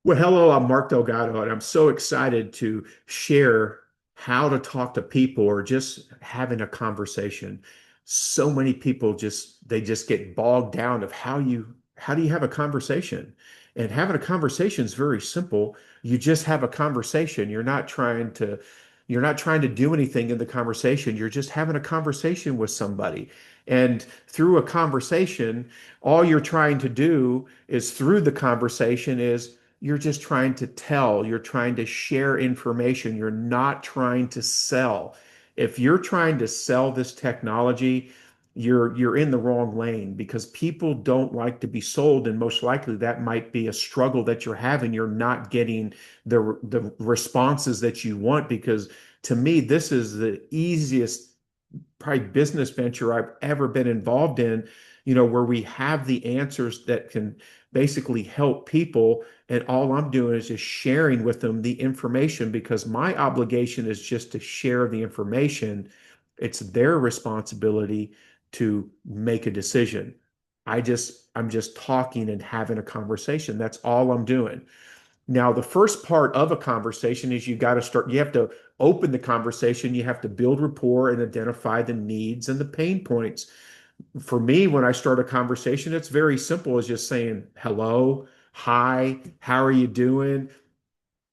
Well, hello, I'm Mark Delgado, and I'm so excited to share how to talk to people or just having a conversation. So many people just get bogged down of how do you have a conversation? And having a conversation is very simple. You just have a conversation. You're not trying to do anything in the conversation. You're just having a conversation with somebody. And through a conversation, all you're trying to do is through the conversation is you're just trying to tell, you're trying to share information, you're not trying to sell. If you're trying to sell this technology, you're in the wrong lane because people don't like to be sold, and most likely that might be a struggle that you're having. You're not getting the responses that you want because to me, this is the easiest probably business venture I've ever been involved in, where we have the answers that can basically help people. And all I'm doing is just sharing with them the information because my obligation is just to share the information. It's their responsibility to make a decision. I'm just talking and having a conversation. That's all I'm doing. Now, the first part of a conversation is you have to open the conversation, you have to build rapport and identify the needs and the pain points. For me, when I start a conversation, it's very simple. It's just saying hello, hi, how are you doing?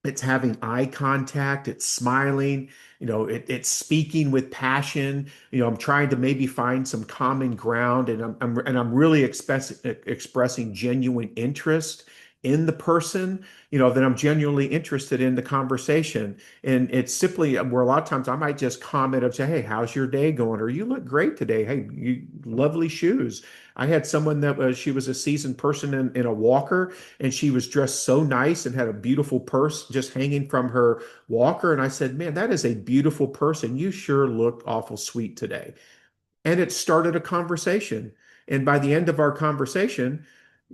It's having eye contact, it's smiling, it's speaking with passion. I'm trying to maybe find some common ground, and I'm really expressing genuine interest in the person, that I'm genuinely interested in the conversation. And it's simply where a lot of times I might just comment and say, hey, how's your day going? Or you look great today. Hey, you lovely shoes. I had someone that she was a seasoned person in a walker, and she was dressed so nice and had a beautiful purse just hanging from her walker. And I said, man, that is a beautiful person. You sure look awful sweet today. And it started a conversation. And by the end of our conversation,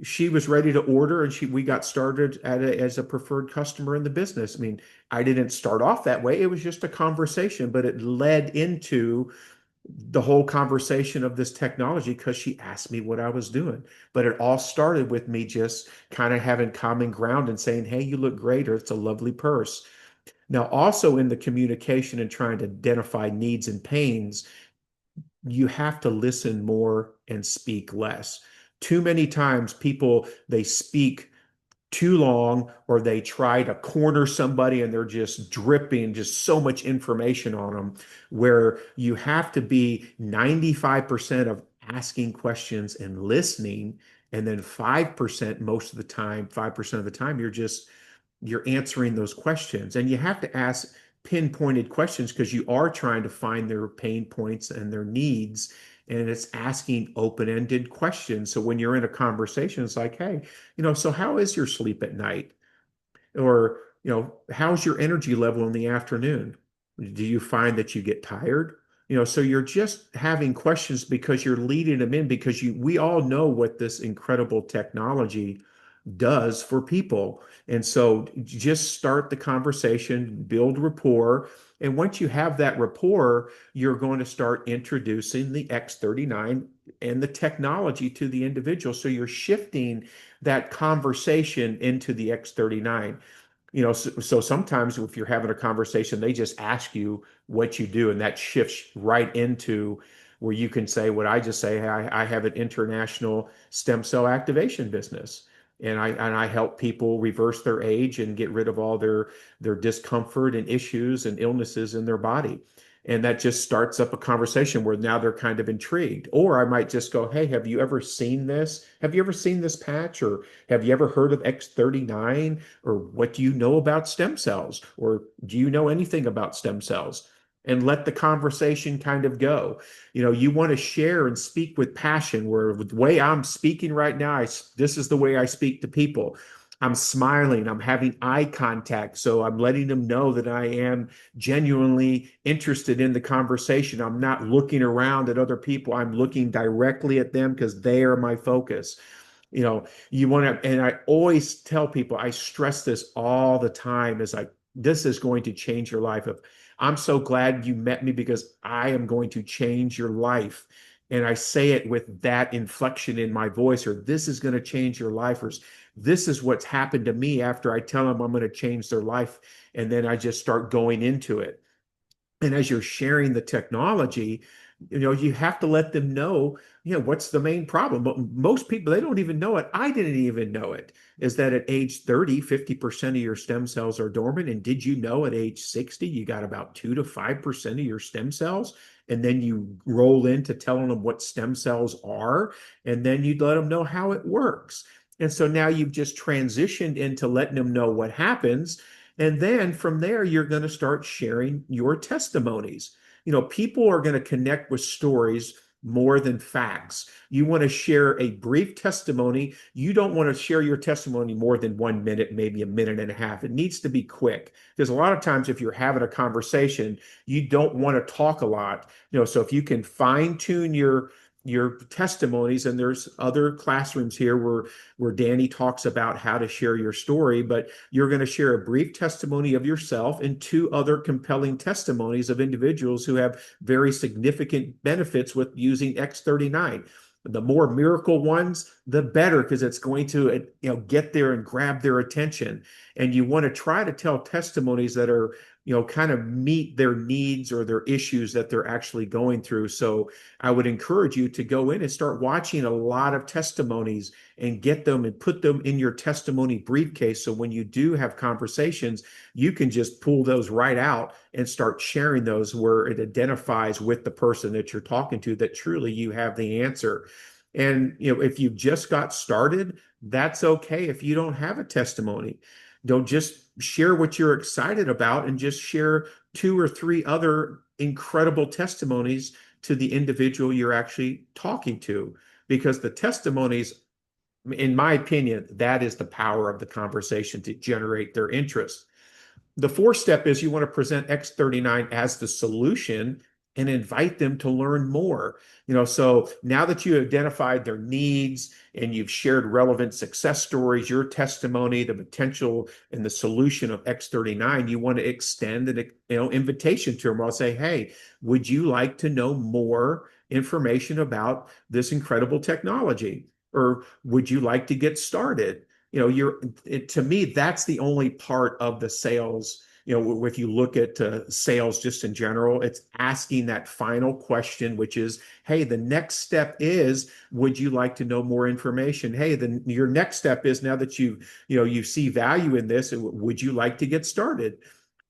she was ready to order, and we got started as a preferred customer in the business. I mean, I didn't start off that way. It was just a conversation, but it led into the whole conversation of this technology because she asked me what I was doing. But it all started with me just kind of having common ground and saying, hey, you look great, or it's a lovely purse. Now, also in the communication and trying to identify needs and pains, you have to listen more and speak less. Too many times people they speak too long, or they try to corner somebody and they're just dripping just so much information on them, where you have to be 95% of asking questions and listening, and then 5% most of the time, 5% of the time you're answering those questions. And you have to ask pinpointed questions because you are trying to find their pain points and their needs. And it's asking open-ended questions. So when you're in a conversation, it's like, hey, so how is your sleep at night? Or, how's your energy level in the afternoon? Do you find that you get tired? So you're just having questions because you're leading them in because we all know what this incredible technology does for people. And so just start the conversation, build rapport. And once you have that rapport, you're going to start introducing the X39 and the technology to the individual. So you're shifting that conversation into the X39. So sometimes if you're having a conversation, they just ask you what you do, and that shifts right into where you can say what I just say. Hey, I have an international stem cell activation business, and I help people reverse their age and get rid of all their discomfort and issues and illnesses in their body. And that just starts up a conversation where now they're kind of intrigued. Or I might just go, hey, have you ever seen this? Have you ever seen this patch? Or have you ever heard of X39? Or what do you know about stem cells? Or do you know anything about stem cells? And let the conversation kind of go. You want to share and speak with passion, where the way I'm speaking right now, this is the way I speak to people. I'm smiling, I'm having eye contact. So I'm letting them know that I am genuinely interested in the conversation. I'm not looking around at other people. I'm looking directly at them because they are my focus. You want to, and I always tell people, I stress this all the time, is like, this is going to change your life. I'm so glad you met me because I am going to change your life. and I say it with that inflection in my voice, or this is going to change your life, or this is what's happened to me after I tell them I'm going to change their life. And then I just start going into it. And as you're sharing the technology, you have to let them know, what's the main problem. But most people, they don't even know it. I didn't even know it, is that at age 30, 50% of your stem cells are dormant. And did you know at age 60, you got about 2 to 5% of your stem cells? And then you roll into telling them what stem cells are, and then you let them know how it works. And so now you've just transitioned into letting them know what happens. And then from there, you're going to start sharing your testimonies. People are going to connect with stories more than facts. You want to share a brief testimony. You don't want to share your testimony more than 1 minute, maybe a minute and a half. It needs to be quick, because a lot of times if you're having a conversation, you don't want to talk a lot. So if you can fine tune your testimonies, and there's other classrooms here where Danny talks about how to share your story, but you're going to share a brief testimony of yourself and two other compelling testimonies of individuals who have very significant benefits with using X39. The more miracle ones, the better, because it's going to get there and grab their attention. And you want to try to tell testimonies that are kind of meet their needs or their issues that they're actually going through. So I would encourage you to go in and start watching a lot of testimonies and get them and put them in your testimony briefcase. So when you do have conversations, you can just pull those right out and start sharing those where it identifies with the person that you're talking to, that truly you have the answer. And if you've just got started, that's okay. If you don't have a testimony, don't just share what you're excited about, and just share 2 or 3 other incredible testimonies to the individual you're actually talking to. Because the testimonies, in my opinion, that is the power of the conversation to generate their interest. The fourth step is you want to present X39 as the solution and invite them to learn more. So now that you identified their needs and you've shared relevant success stories, your testimony, the potential and the solution of X39, you want to extend an invitation to them. I'll say, hey, would you like to know more information about this incredible technology? Or would you like to get started? To me, that's the only part of the sales. If you look at sales just in general, it's asking that final question, which is, hey, the next step is, would you like to know more information? Hey, then your next step is, now that you see value in this, would you like to get started?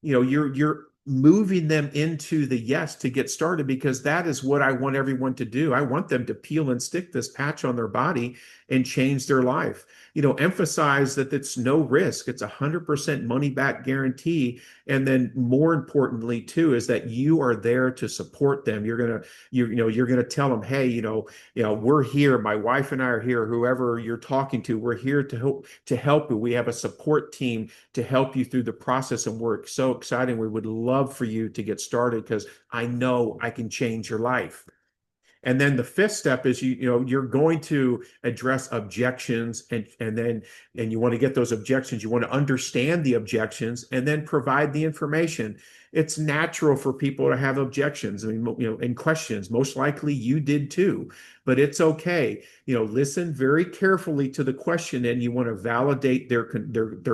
You're moving them into the yes to get started, because that is what I want everyone to do. I want them to peel and stick this patch on their body and change their life. Emphasize that it's no risk. It's 100% money back guarantee. And then more importantly too, is that you are there to support them. You're going to tell them, hey, we're here. My wife and I are here. Whoever you're talking to, we're here to help you. We have a support team to help you through the process. And we're so excited. We would love for you to get started, because I know I can change your life. And then the fifth step is you're going to address objections, and you want to get those objections. You want to understand the objections and then provide the information. It's natural for people to have objections, and questions. Most likely you did too, but it's okay. Listen very carefully to the question, and you want to validate their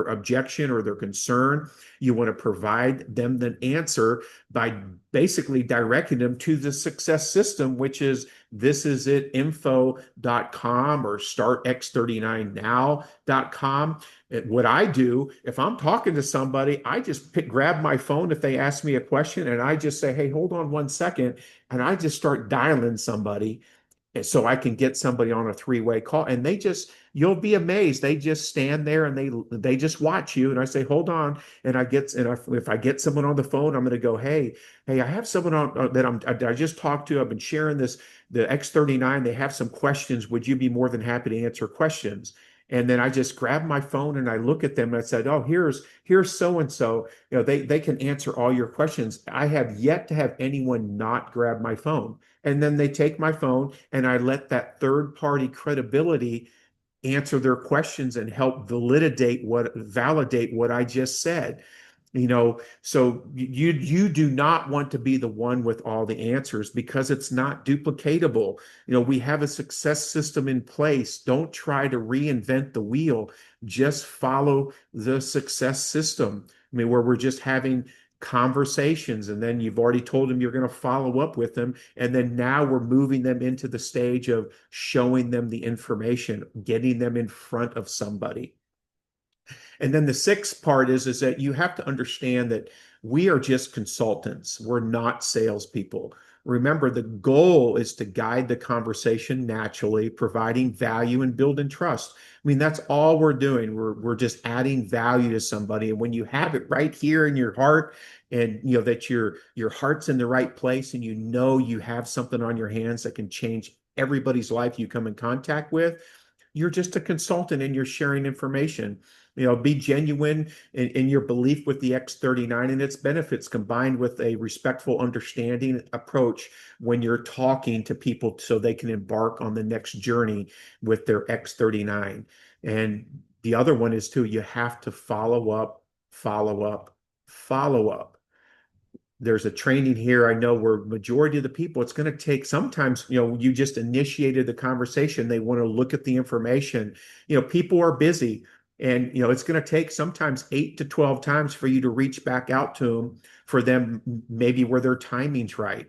objection or their concern. You want to provide them the answer by basically directing them to the success system, which is thisisitinfo.com or startx39now.com. What I do, if I'm talking to somebody, I just grab my phone if they ask me a question, and I just say, hey, hold on 1 second. And I just start dialing somebody so I can get somebody on a 3-way call. And you'll be amazed. They just stand there and they just watch you. And I say, hold on. And if I get someone on the phone, I'm going to go, hey, I have someone on that I just talked to. I've been sharing the X39. They have some questions. Would you be more than happy to answer questions? And then I just grab my phone and I look at them and I said, oh, here's so-and-so. They can answer all your questions. I have yet to have anyone not grab my phone. And then they take my phone, and I let that third party credibility answer their questions and help validate what I just said. So you do not want to be the one with all the answers because it's not duplicatable. We have a success system in place. Don't try to reinvent the wheel. Just follow the success system. I mean, where we're just having conversations, and then you've already told them you're going to follow up with them, and then now we're moving them into the stage of showing them the information, getting them in front of somebody. And then the sixth part is that you have to understand that we are just consultants. We're not salespeople. Remember, the goal is to guide the conversation naturally, providing value and building trust. I mean, that's all we're doing. We're just adding value to somebody. And when you have it right here in your heart, and that your heart's in the right place, and you have something on your hands that can change everybody's life you come in contact with, you're just a consultant and you're sharing information. Be genuine in your belief with the X39 and its benefits, combined with a respectful, understanding approach when you're talking to people so they can embark on the next journey with their X39. And the other one is too, you have to follow up, follow up, follow up. There's a training here. I know where majority of the people, it's going to take sometimes, you just initiated the conversation. They want to look at the information. People are busy, and, it's going to take sometimes 8 to 12 times for you to reach back out to them, for them, maybe where their timing's right.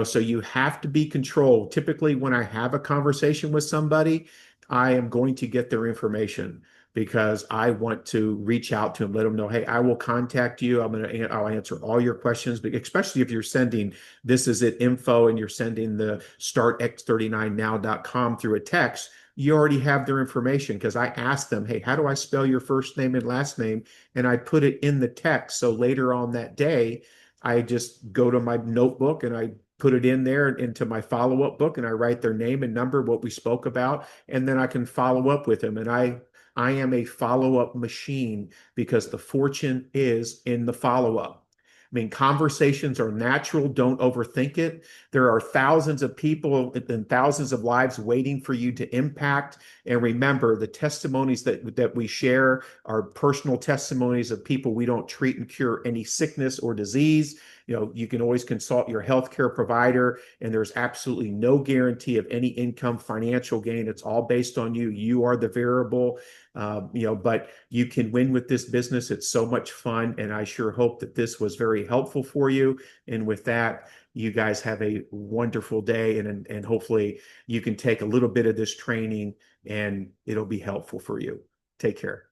So you have to be controlled. Typically, when I have a conversation with somebody, I am going to get their information because I want to reach out to them, let them know, hey, I will contact you. I'll answer all your questions, but especially if you're sending this is it info and you're sending the startx39now.com through a text, you already have their information because I asked them, hey, how do I spell your first name and last name? And I put it in the text. So later on that day, I just go to my notebook and I put it in there into my follow-up book, and I write their name and number, what we spoke about, and then I can follow up with them. And I am a follow-up machine because the fortune is in the follow-up. I mean, conversations are natural. Don't overthink it. There are thousands of people and thousands of lives waiting for you to impact. And remember, the testimonies that we share are personal testimonies of people. We don't treat and cure any sickness or disease. You can always consult your healthcare provider, and there's absolutely no guarantee of any income, financial gain. It's all based on you. You are the variable. But you can win with this business. It's so much fun. And I sure hope that this was very helpful for you. And with that, you guys have a wonderful day. And hopefully you can take a little bit of this training and it'll be helpful for you. Take care.